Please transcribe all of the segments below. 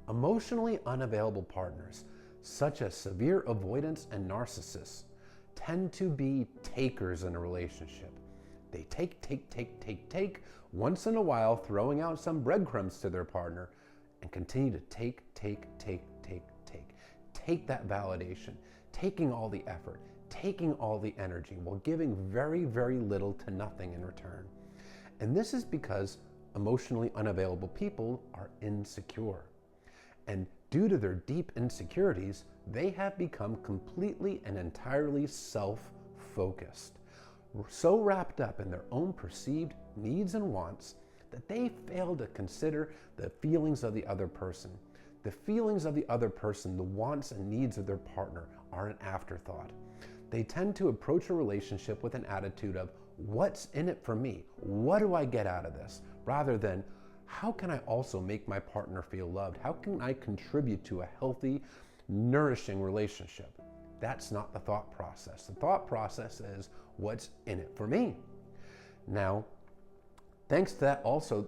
Emotionally unavailable partners, such as severe avoidants and narcissists, tend to be takers in a relationship. They take, once in a while throwing out some breadcrumbs to their partner, and continue to take that validation, taking all the effort, taking all the energy, while giving very, very little to nothing in return. And this is because emotionally unavailable people are insecure. And due to their deep insecurities, they have become completely and entirely self-focused, so wrapped up in their own perceived needs and wants that they fail to consider the feelings of the other person. The feelings of the other person, the wants and needs of their partner, are an afterthought. They tend to approach a relationship with an attitude of, what's in it for me? What do I get out of this? Rather than, how can I also make my partner feel loved? How can I contribute to a healthy, nourishing relationship? That's not the thought process. The thought process is, what's in it for me? Now, thanks to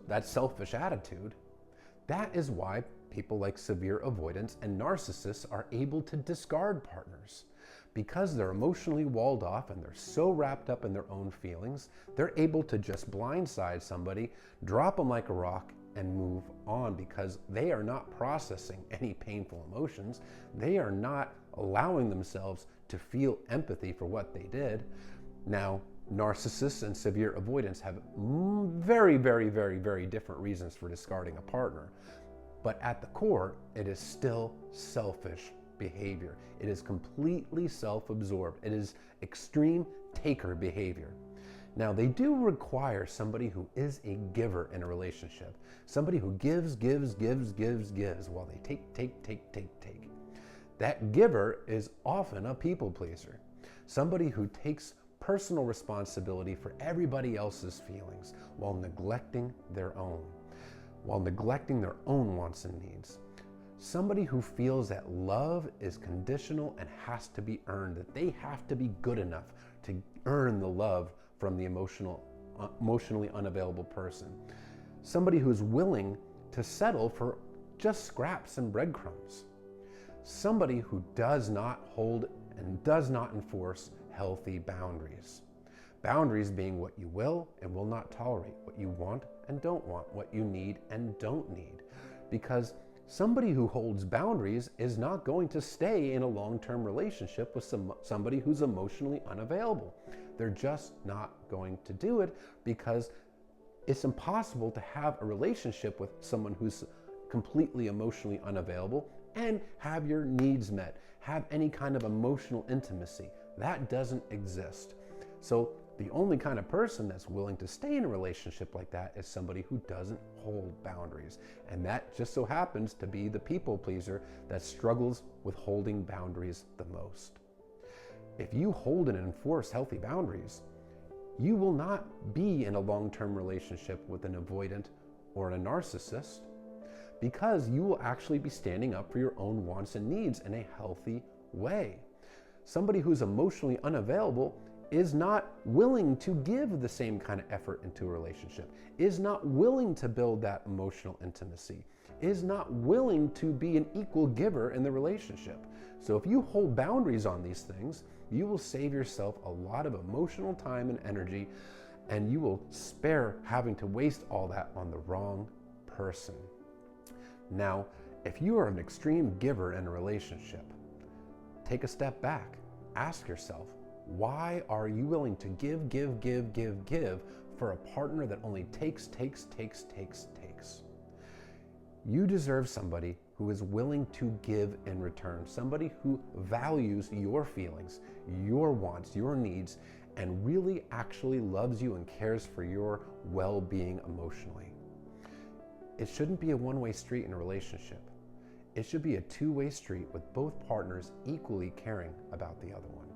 that selfish attitude, that is why people like severe avoidants and narcissists are able to discard partners. Because they're emotionally walled off and they're so wrapped up in their own feelings, they're able to just blindside somebody, drop them like a rock, and move on, because they are not processing any painful emotions. They are not allowing themselves to feel empathy for what they did. Now, narcissists and severe avoidants have very, very, very, very different reasons for discarding a partner. But at the core, it is still selfish behavior. It is completely self-absorbed. It is extreme taker behavior. Now, they do require somebody who is a giver in a relationship. Somebody who gives while they take. That giver is often a people pleaser. Somebody who takes personal responsibility for everybody else's feelings while neglecting their own wants and needs. Somebody who feels that love is conditional and has to be earned, that they have to be good enough to earn the love from the emotionally unavailable person. Somebody who's willing to settle for just scraps and breadcrumbs. Somebody who does not hold and does not enforce healthy boundaries. Boundaries being what you will and will not tolerate, what you want and don't want, what you need and don't need. Because somebody who holds boundaries is not going to stay in a long-term relationship with somebody who's emotionally unavailable. They're just not going to do it, because it's impossible to have a relationship with someone who's completely emotionally unavailable and have your needs met, have any kind of emotional intimacy. That doesn't exist. So the only kind of person that's willing to stay in a relationship like that is somebody who doesn't hold boundaries. And that just so happens to be the people pleaser that struggles with holding boundaries the most. If you hold and enforce healthy boundaries, you will not be in a long-term relationship with an avoidant or a narcissist, because you will actually be standing up for your own wants and needs in a healthy way. Somebody who's emotionally unavailable is not willing to give the same kind of effort into a relationship, is not willing to build that emotional intimacy, is not willing to be an equal giver in the relationship. So if you hold boundaries on these things, you will save yourself a lot of emotional time and energy, and you will spare having to waste all that on the wrong person. Now, if you are an extreme giver in a relationship, take a step back. Ask yourself, why are you willing to give for a partner that only takes? You deserve somebody who is willing to give in return, somebody who values your feelings, your wants, your needs, and really actually loves you and cares for your well-being emotionally. It shouldn't be a one-way street in a relationship. It should be a two-way street with both partners equally caring about the other one.